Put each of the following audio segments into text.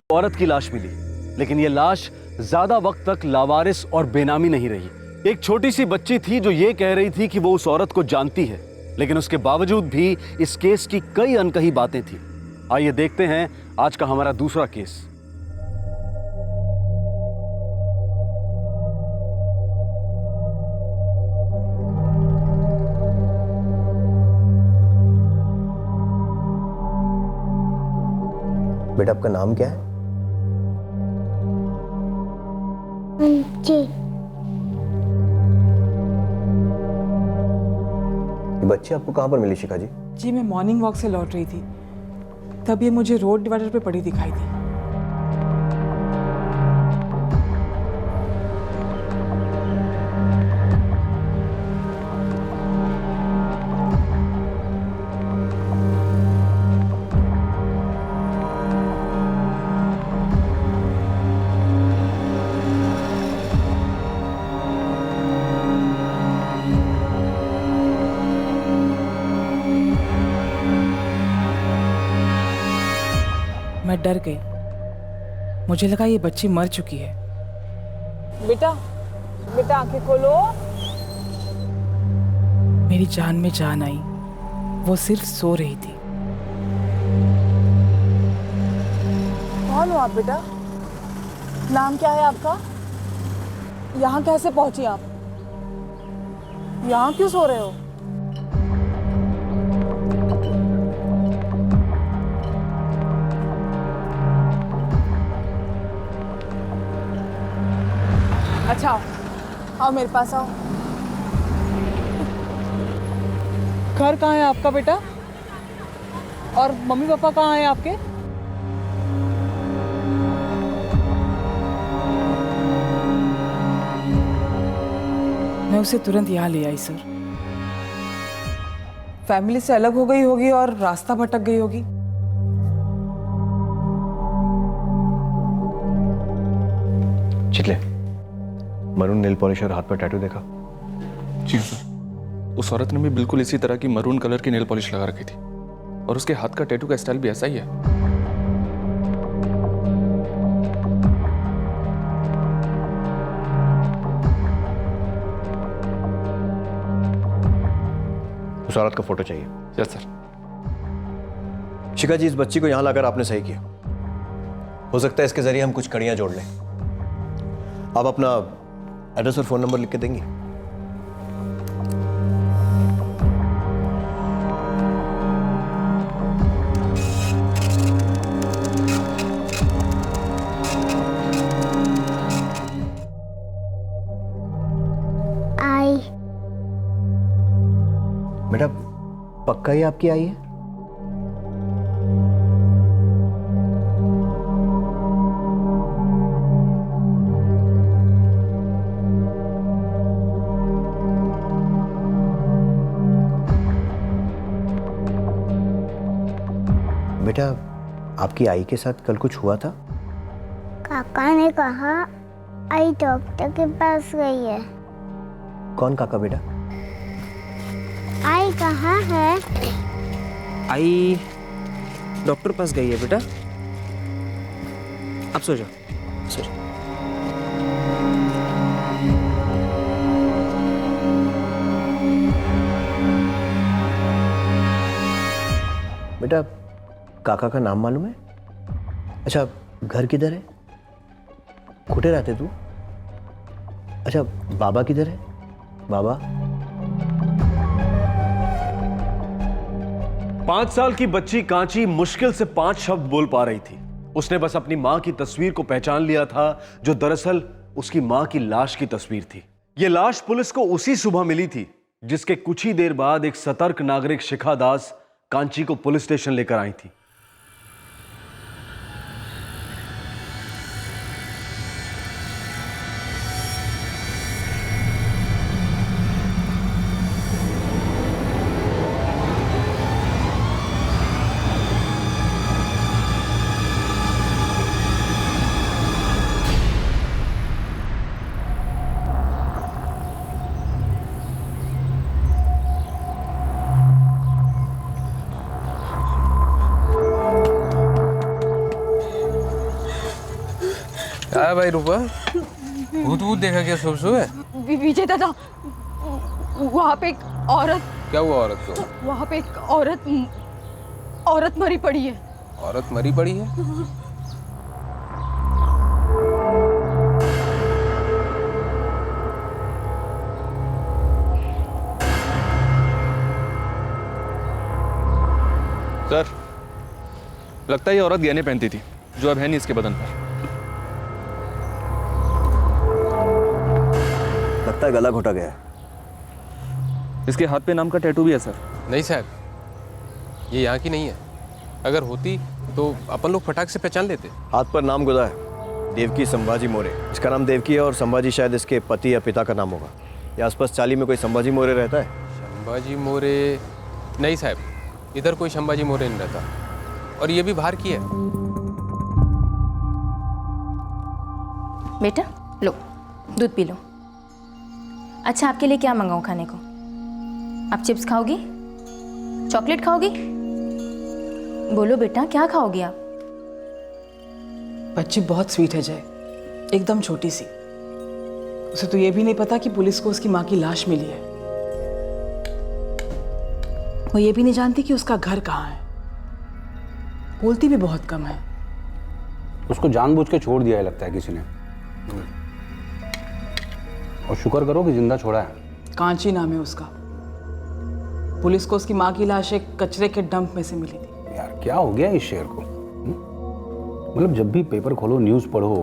औरत की लाश मिली, लेकिन यह लाश ज्यादा वक्त तक लावारिस और बेनामी नहीं रही। एक छोटी सी बच्ची थी जो ये कह रही थी कि वो उस औरत को जानती है, लेकिन उसके बावजूद भी इस केस की कई अनकही बातें थी। आइए देखते हैं आज का हमारा दूसरा केस। बेटा आपका नाम क्या है? जी। ये बच्ची आपको कहाँ पर मिली शिखा जी? जी मैं मॉर्निंग वॉक से लौट रही थी, तब ये मुझे रोड डिवाइडर पे पड़ी दिखाई दी। मैं डर गई, मुझे लगा ये बच्ची मर चुकी है। बेटा बेटा आंखें खोलो। मेरी जान में जान आई, वो सिर्फ सो रही थी। कौन हो आप बेटा? नाम क्या है आपका? यहाँ कैसे पहुंची आप? यहाँ क्यों सो रहे हो? अच्छा आओ मेरे पास आओ। घर कहाँ है आपका बेटा? और मम्मी पापा कहाँ हैं आपके? मैं उसे तुरंत यहाँ ले आई सर। फैमिली से अलग हो गई होगी और रास्ता भटक गई होगी। चितले, मरून नेल पॉलिश और हाथ पर टैटू देखा? जी सर, उस औरत ने भी बिल्कुल इसी तरह की मरून कलर की नेल पॉलिश लगा रखी थी और उसके हाथ का टैटू का स्टाइल भी ऐसा ही है। उस औरत का फोटो चाहिए। Yes sir. शिखा जी, इस बच्ची को यहां लाकर आपने सही किया। हो सकता है इसके जरिए हम कुछ कड़ियां जोड़ लें। आप अपना एड्रेस और फोन नंबर लिख के देंगी? आई। बेटा पक्का ही आपकी आई है? बेटा आपकी आई के साथ कल कुछ हुआ था? काका ने कहा आई डॉक्टर के पास गई है। कौन काका बेटा? आई कहाँ है? आई डॉक्टर पास गई है बेटा। आप सो जाओ, सो जाओ। बेटा काका का नाम मालूम है? अच्छा घर किधर है? खुटे रहते तू? अच्छा बाबा किधर है? बाबा? 5 साल की बच्ची कांची मुश्किल से 5 शब्द बोल पा रही थी। उसने बस अपनी मां की तस्वीर को पहचान लिया था, जो दरअसल उसकी मां की लाश की तस्वीर थी। यह लाश पुलिस को उसी सुबह मिली थी जिसके कुछ ही देर बाद एक सतर्क नागरिक शिखा दास कांची को पुलिस स्टेशन लेकर आई थी। है भाई रूपा? भूत भूत देखा क्या सुबह सुबह? विजय दादा, वहाँ पे एक औरत। क्या हुआ औरत को? वहाँ पे एक औरत मरी पड़ी है। औरत मरी पड़ी है? सर, लगता है ये औरत गहने पहनती थी जो अब है नहीं इसके बदन पर। लगता है गला घोटा गया है। इसके हाथ पे नाम का टैटू भी है सर। नहीं साहब, ये यहाँ की नहीं है। अगर होती तो अपन लोग फटाक से पहचान लेते। हाथ पर नाम गुदा है, देवकी संभाजी मोरे। इसका नाम देवकी है और संभाजी शायद इसके पति या पिता का नाम होगा। या आसपास चाली में कोई संभाजी मोरे रहता है? संभाजी मोरे? नहीं साहब, इधर कोई संभाजी मोरे नहीं रहता। और ये भी बाहर की है। बेटा लो, दूध पी लो। अच्छा, आपके लिए क्या मंगाऊं खाने को? आप चिप्स खाओगी? चॉकलेट खाओगी? बोलो बेटा, क्या खाओगी आप? बच्ची बहुत स्वीट है जय, एकदम छोटी सी। उसे तो ये भी नहीं पता कि पुलिस को उसकी माँ की लाश मिली है। वो ये भी नहीं जानती कि उसका घर कहाँ है। बोलती भी बहुत कम है। उसको जानबूझ के छोड़ दिया है लगता है किसी ने। और शुक्र करो कि जिंदा छोड़ा है। कांची नाम है उसका। पुलिस को उसकी माँ की लाश एक कचरे के डंप में से मिली थी। यार क्या हो गया इस शहर को? मतलब जब भी पेपर खोलो, न्यूज़ पढ़ो,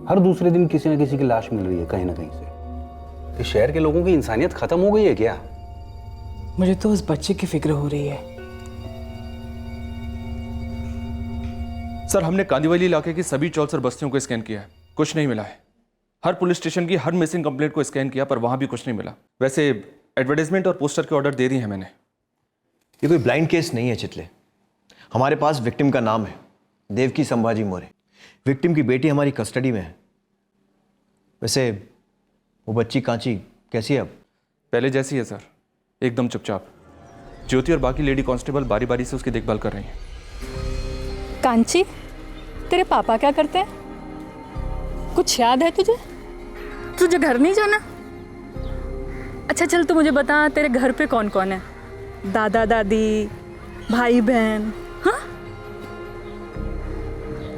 हर दूसरे दिन किसी न किसी की लाश मिल रही है कहीं ना कहीं से। इस शहर के लोगों की इंसानियत खत्म हो गई है क्या? मुझे तो उस बच्चे की फिक्र हो रही है। सर, हमने कांदीवली इलाके की सभी चौल्स और बस्तियों को स्कैन किया है, कुछ नहीं मिला है। हर पुलिस स्टेशन की हर मिसिंग कंप्लेंट को स्कैन किया पर वहां भी कुछ नहीं मिला। वैसे एडवर्टाइजमेंट और पोस्टर के ऑर्डर दे दिए हैं मैंने। ये कोई ब्लाइंड केस नहीं है चितले। हमारे पास विक्टिम का नाम है देवकी संभाजी मोरे। विक्टिम की बेटी हमारी कस्टडी में है। वैसे वो बच्ची कांची कैसी है अब? पहले जैसी है सर, एकदम चुपचाप। ज्योति और बाकी लेडी कांस्टेबल बारी बारी से उसकी देखभाल कर रही हैं। कांची, तेरे पापा क्या करते हैं? कुछ याद है तुझे? तुझे घर नहीं जाना? अच्छा चल, तू मुझे बता, तेरे घर पे कौन कौन है? दादा दादी, भाई बहन? हाँ,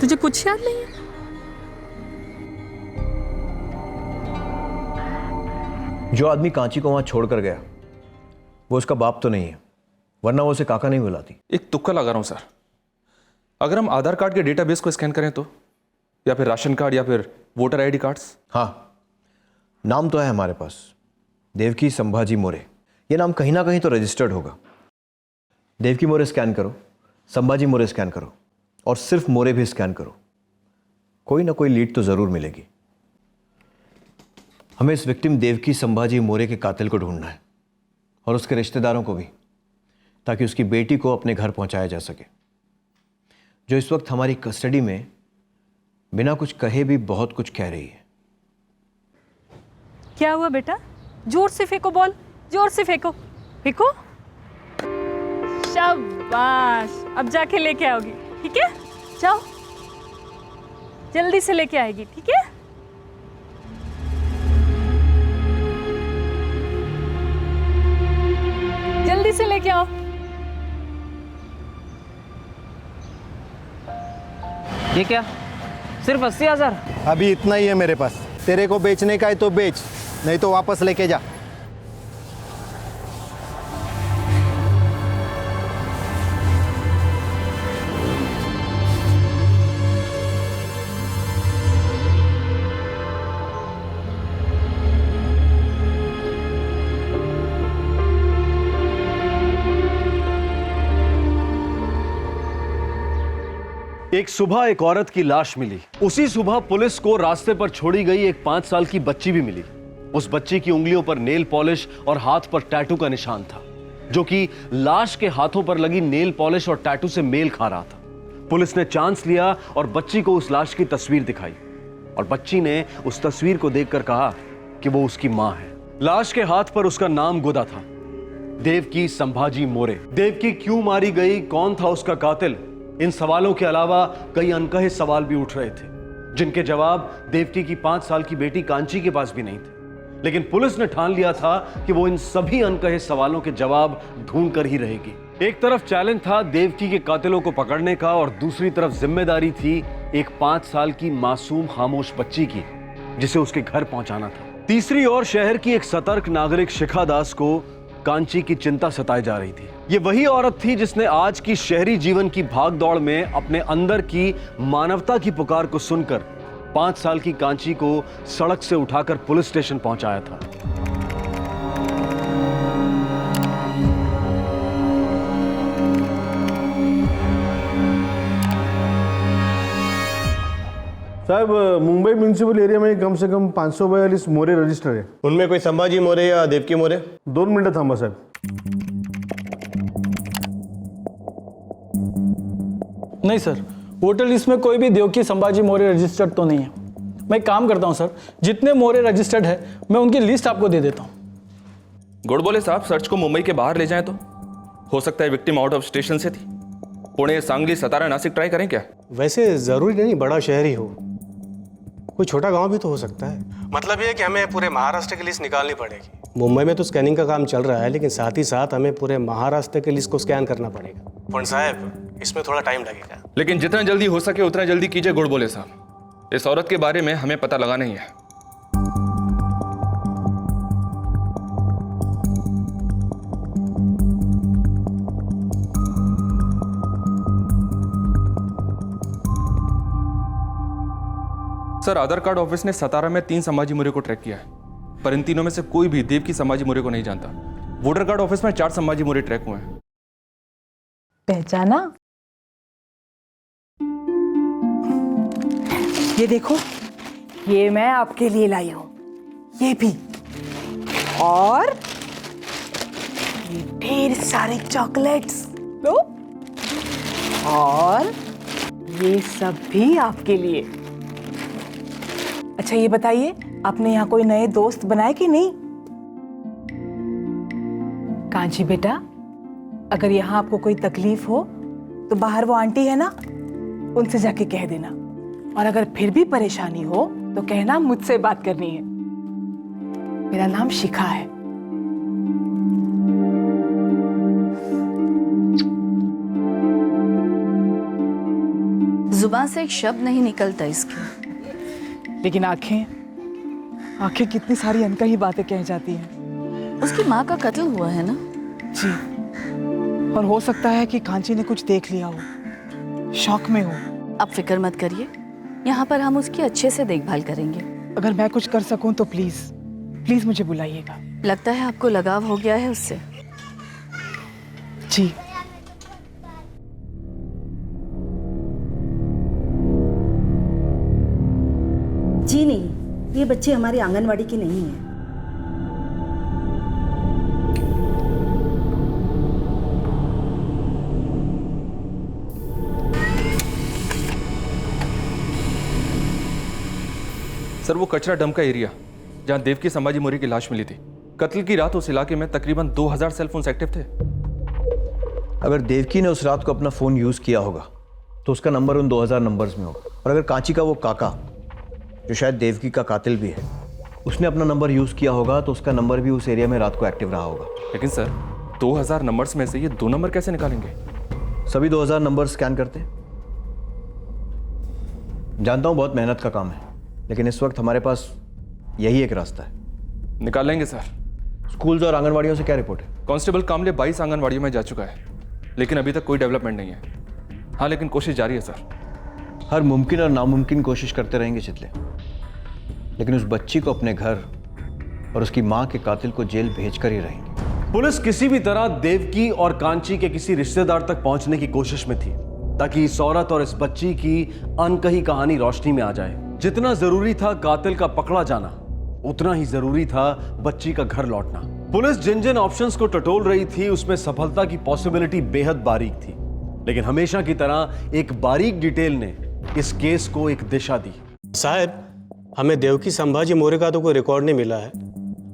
तुझे कुछ याद नहीं है? जो आदमी कांची को वहां छोड़कर गया वो उसका बाप तो नहीं है, वरना वो उसे काका नहीं बुलाती। एक तुक्का लगा रहा हूं सर। अगर हम आधार कार्ड के डेटाबेस को स्कैन करें तो, या फिर राशन कार्ड या फिर वोटर आईडी कार्ड्स। हाँ, नाम तो है हमारे पास, देवकी संभाजी मोरे। ये नाम कहीं ना कहीं तो रजिस्टर्ड होगा। देवकी मोरे स्कैन करो, संभाजी मोरे स्कैन करो, और सिर्फ मोरे भी स्कैन करो, कोई ना कोई लीड तो जरूर मिलेगी। हमें इस विक्टिम देवकी संभाजी मोरे के कातिल को ढूंढना है, और उसके रिश्तेदारों को भी, ताकि उसकी बेटी को अपने घर पहुंचाया जा सके, जो इस वक्त हमारी कस्टडी में बिना कुछ कहे भी बहुत कुछ कह रही है। क्या हुआ बेटा? जोर से फेंको बॉल, जोर से फेंको, फेंको। शाबाश, अब जाके लेके आओगी, ठीक है? जाओ, जल्दी से लेके आएगी, ठीक है? जल्दी से लेके आओ। ये क्या, सिर्फ 80,000? अभी इतना ही है मेरे पास। तेरे को बेचने का है तो बेच, नहीं तो वापस लेके जा। एक सुबह एक औरत की लाश मिली। उसी सुबह पुलिस को रास्ते पर छोड़ी गई एक 5 साल की बच्ची भी मिली। उस बच्ची की उंगलियों पर नेल पॉलिश और हाथ पर टैटू का निशान था, जो कि लाश के हाथों पर लगी नेल पॉलिश और टैटू से मेल खा रहा था। पुलिस ने चांस लिया और बच्ची को उस लाश की तस्वीर दिखाई, और बच्ची ने उस तस्वीर को देखकर कहा कि वो उसकी मां है। लाश के हाथ पर उसका नाम गुदा था, देवकी संभाजी मोरे। देवकी क्यों मारी गई, कौन था उसका कातिल, इन सवालों के अलावा कई अनकहे सवाल भी उठ रहे थे, जिनके जवाब देवकी की 5 साल की बेटी कांची के पास भी नहीं थे। लेकिन पुलिस ने ठान लिया था कि वो इन सभी अनकहे सवालों के जवाब ढूंढ कर ही रहेगी। एक तरफ चैलेंज था देवकी के कातिलों को पकड़ने का और दूसरी तरफ जिम्मेदारी थी एक 5 साल की मासूम खामोश बच्ची की, जिसे उसके घर पहुंचाना था। तीसरी ओर शहर की एक सतर्क नागरिक शिखा दास को कांची की चिंता सताई जा रही थी। ये वही औरत थी जिसने आज की शहरी जीवन की भागदौड़ में अपने अंदर की मानवता की पुकार को सुनकर 5 साल की कांची को सड़क से उठाकर पुलिस स्टेशन पहुंचाया था। साहब, मुंबई म्यूनिसिपल एरिया में कम से कम 542 मोरे रजिस्टर है। उनमें कोई संभाजी मोरे या देवकी मोरे? 2 मिनट थांबा साहब। नहीं सर, वोटर लिस्ट में कोई भी देवकी संभाजी मोरे रजिस्टर्ड तो नहीं है। मैं एक काम करता हूं सर, जितने मोरे रजिस्टर्ड है मैं उनकी लिस्ट आपको दे देता हूं। गोडबोले साहब, सर्च को मुंबई के बाहर ले जाएं तो हो सकता है विक्टिम आउट ऑफ स्टेशन से थी। पुणे, सांगली, सतारा, नासिक ट्राई करें क्या? वैसे जरूरी नहीं बड़ा शहर ही हो, कोई छोटा गांव भी तो हो सकता है। मतलब ये है कि हमें पूरे महाराष्ट्र की लिस्ट निकालनी पड़ेगी। मुंबई में तो स्कैनिंग का काम चल रहा है, लेकिन साथ ही साथ हमें पूरे महाराष्ट्र की लिस्ट को स्कैन करना पड़ेगा। पंडित साहब, इसमें थोड़ा टाइम लगेगा। लेकिन जितना जल्दी हो सके उतना जल्दी कीजिए गोडबोले साहब। इस औरत के बारे में हमें पता लगाना ही है। सर, आधार कार्ड ऑफिस ने सतारा में 3 संभाजी मोरे को ट्रैक किया है, पर इन तीनों में से कोई भी देवकी संभाजी मोरे को नहीं जानता। वोटर कार्ड ऑफिस में 4 संभाजी मोरे ट्रैक हुए हैं। पहचाना? ये देखो, ये मैं आपके लिए लाई हूं, ये भी, और ये ढेर सारे चॉकलेट्स लो, और ये सब भी आपके लिए। अच्छा ये बताइए, आपने यहाँ कोई नए दोस्त बनाए कि नहीं? कांची बेटा, अगर यहाँ आपको कोई तकलीफ हो तो बाहर वो आंटी है ना, उनसे जाके कह देना। और अगर फिर भी परेशानी हो तो कहना मुझसे बात करनी है। मेरा नाम शिखा है। जुबान से एक शब्द नहीं निकलता इसकी, लेकिन आंखें कितनी सारी अनकही बातें कह जाती हैं। उसकी माँ का कत्ल हुआ है ना? जी, और हो सकता है कि कांची ने कुछ देख लिया हो, शौक में हो। आप फिक्र मत करिए, यहाँ पर हम उसकी अच्छे से देखभाल करेंगे। अगर मैं कुछ कर सकूं तो प्लीज प्लीज मुझे बुलाइएगा। लगता है आपको लगाव हो गया है उससे। जी। जी नहीं, ये बच्चे हमारी आंगनवाड़ी की नहीं है। सर, वो कचरा डंप का एरिया जहां देवकी संभाजी मोरे की लाश मिली थी, कत्ल की रात उस इलाके में तकरीबन 2000 सेल फोन्स एक्टिव थे। अगर देवकी ने उस रात को अपना फोन यूज किया होगा तो उसका नंबर उन 2000 नंबर्स में होगा। और अगर कांची का वो काका, जो शायद देवकी का कातिल भी है, उसने अपना नंबर यूज किया होगा तो उसका नंबर भी उस एरिया में रात को एक्टिव रहा होगा। लेकिन सर, 2000 नंबर्स में से ये 2 नंबर कैसे निकालेंगे? सभी 2000 नंबर स्कैन करते हैं। जानता हूं बहुत मेहनत का काम है, लेकिन इस वक्त हमारे पास यही एक रास्ता है। निकाल लेंगे सर। स्कूल्स और आंगनवाड़ियों से क्या रिपोर्ट है? कांस्टेबल कामले 22 आंगनवाड़ियों में जा चुका है, लेकिन अभी तक कोई डेवलपमेंट नहीं है। हाँ, लेकिन कोशिश जारी है सर। हर मुमकिन और नामुमकिन कोशिश करते रहेंगे चितले, लेकिन उस बच्ची को अपने घर और उसकी मां के कातिल को जेल भेजकर ही रहेंगे। पुलिस किसी भी तरह देवकी और कांची के किसी रिश्तेदार तक पहुंचने की कोशिश में थी, ताकि इस औरत और इस बच्ची की अनकही कहानी रोशनी में आ जाए। जितना जरूरी था कातिल का पकड़ा जाना, उतना ही जरूरी था बच्ची का घर लौटना। पुलिस जिन जिन ऑप्शंस को टटोल रही थी, उसमें सफलता की पॉसिबिलिटी बेहद बारीक थी, लेकिन हमेशा की तरह एक बारीक डिटेल ने इस केस को एक दिशा दी। साहब, हमें देवकी संभाजी मोरे का तो कोई रिकॉर्ड नहीं मिला है।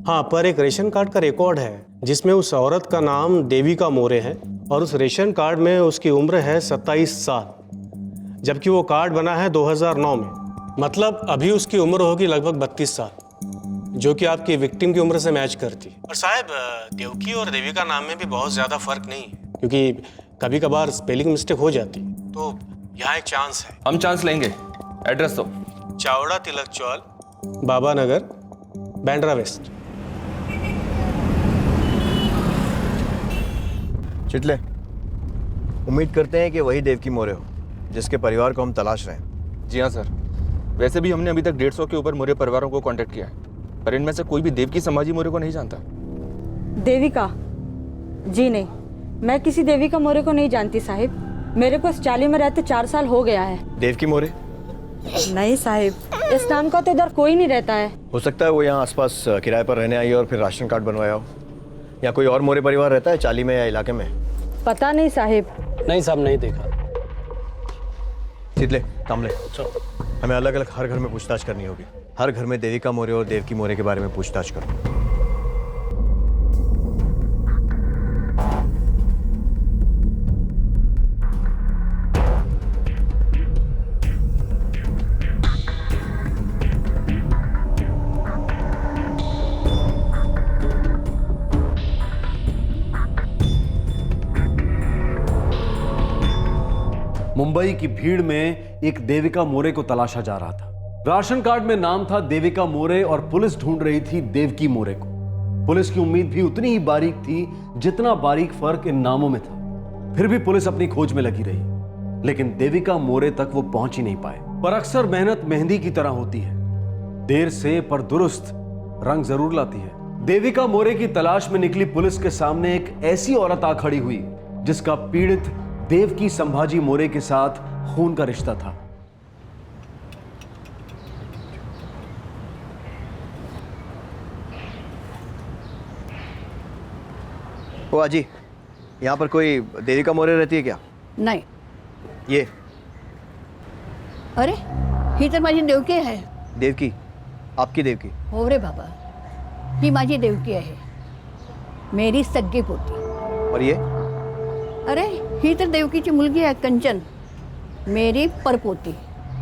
हाँ, पर एक रेशन कार्ड का रिकॉर्ड है जिसमें उस औरत का नाम देविका मोरे है और उस रेशन कार्ड में उसकी उम्र है 27 साल, जबकि वो कार्ड बना है 2009 में। मतलब अभी उसकी उम्र होगी लगभग 32 साल, जो कि आपकी विक्टिम की उम्र से मैच करती। और साहब, देवकी और देविका नाम में भी बहुत ज़्यादा फर्क नहीं है, क्योंकि कभी कभार स्पेलिंग मिस्टेक हो जाती, तो यहाँ एक चांस है। हम चांस लेंगे। एड्रेस दो। चावड़ा तिलक चौल, बाबा नगर, बैंड्रा वेस्ट। चिटले, उम्मीद करते हैं कि वही देवकी मोरे हो जिसके परिवार को हम तलाश रहे हैं। जी हाँ सर। वैसे भी हमने अभी तक 150 के ऊपर मोरे परिवारों को कांटेक्ट किया है, पर इनमें से कोई भी देवकी संभाजी मोरे को नहीं जानता। देविका? जी नहीं, मैं किसी देविका मोरे को नहीं जानती साहिब। मेरे को इस चाली में रहते 4 साल हो गया है। देवकी मोरे? नहीं साहिब, इस नाम का तो इधर कोई नहीं रहता है। हो सकता है वो यहाँ आसपास किराए पर रहने आई हो और फिर राशन कार्ड बनवाया हो, या कोई और मोरे परिवार रहता है चाली में या इलाके में? पता नहीं साहिब। नहीं साहब, नहीं देखा। चिटले, कामले, हमें अलग अलग हर घर में पूछताछ करनी होगी। हर घर में देविका मोरे और देवकी मोरे के बारे में पूछताछ करो। मुंबई की भीड़ में एक देविका मोरे को तलाशा जा रहा था। राशन कार्ड में नाम था देविका मोरे और पुलिस ढूंढ रही थी देवकी मोरे को। पुलिस की उम्मीद भी उतनी ही बारीक थी जितना बारीक फर्क इन नामों में था। फिर भी पुलिस अपनी खोज में लगी रही, लेकिन देविका मोरे तक वो पहुंच ही नहीं पाए। पर अक्सर मेहनत मेहंदी की तरह होती है, देर से पर दुरुस्त रंग जरूर लाती है। देविका मोरे की तलाश में निकली पुलिस के सामने एक ऐसी औरत आ खड़ी हुई जिसका पीड़ित देवकी संभाजी मोरे के साथ खून का रिश्ता था। ओ आजी, यहाँ पर कोई देविका मोरे रहती है क्या? नहीं। ये अरे ही तर माझी देवकी आहे। देवकी? आपकी देवकी? हो रे बाबा, ही माझी देवकी आहे, मेरी सगळी पोती। और ये? अरे ही तर देवकीची मुलगी आहे कंचन, मेरी परपोती।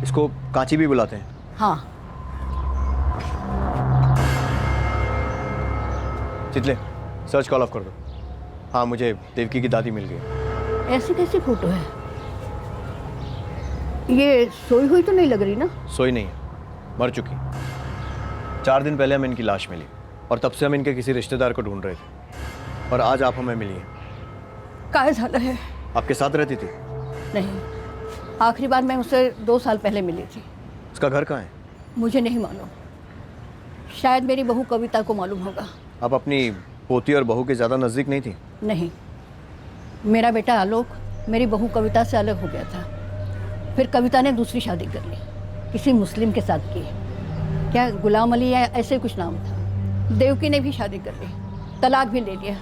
इसको कांची भी बुलाते हैं? हाँ। चितले, सर्च कॉल ऑफ कर दो। हाँ, मुझे देवकी की दादी मिल गई। ऐसी कैसी फोटो है? ये सोई हुई तो नहीं लग रही ना? सोई नहीं है, मर चुकी। 4 दिन पहले हमें इनकी लाश मिली और तब से हम इनके किसी रिश्तेदार को ढूंढ रहे थे, और आज आप हमें मिली हैं। काय झालं है? आपके साथ रहती थी? नहीं, आखिरी बार मैं उससे 2 साल पहले मिली थी। उसका घर कहाँ है? मुझे नहीं मालूम, शायद मेरी बहू कविता को मालूम होगा। आप अपनी पोती और बहू के ज़्यादा नज़दीक नहीं थी? नहीं, मेरा बेटा आलोक मेरी बहू कविता से अलग हो गया था। फिर कविता ने दूसरी शादी कर ली, किसी मुस्लिम के साथ की, क्या गुलाम अली या ऐसे कुछ नाम था। देवकी ने भी शादी कर ली, तलाक भी ले लिया।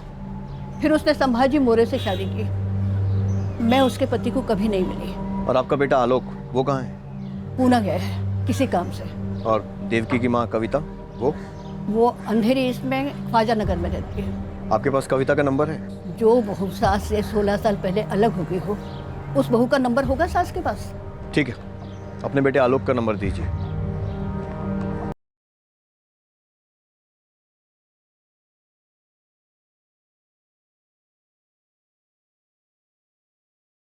फिर उसने संभाजी मोरे से शादी की। मैं उसके पति को कभी नहीं मिली। और आपका बेटा आलोक, वो कहाँ है? पूना गया है किसी काम से। और देवकी की माँ कविता, वो अंधेरी ईस्ट में ख्वाजा नगर में रहती है। आपके पास कविता का नंबर है? जो बहू सास से 16 साल पहले अलग हो गई हो, उस बहू का नंबर होगा सास के पास। ठीक है, अपने बेटे आलोक का नंबर दीजिए।